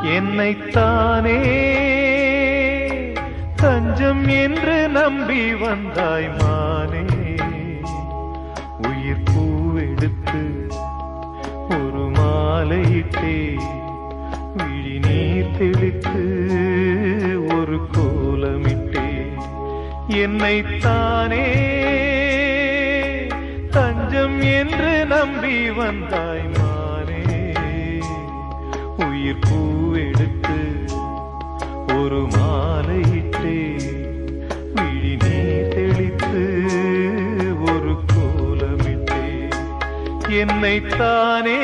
என்னைத்தானே தஞ்சம் என்று நம்பி வந்தாய் மானே. உயிர் பூவெடுத்து ஒரு மாலையிட்டே விழி நீர் தெளித்து ஒரு கோலமிட்டே. என்னைத்தானே தஞ்சம் என்று நம்பி வந்தாய் மானே. உயிர் பூவெடுத்து ஒரு மாலையிட்டே விழி நீர் தெளித்து ஒரு கோலமிட்டே. என்னைத்தானே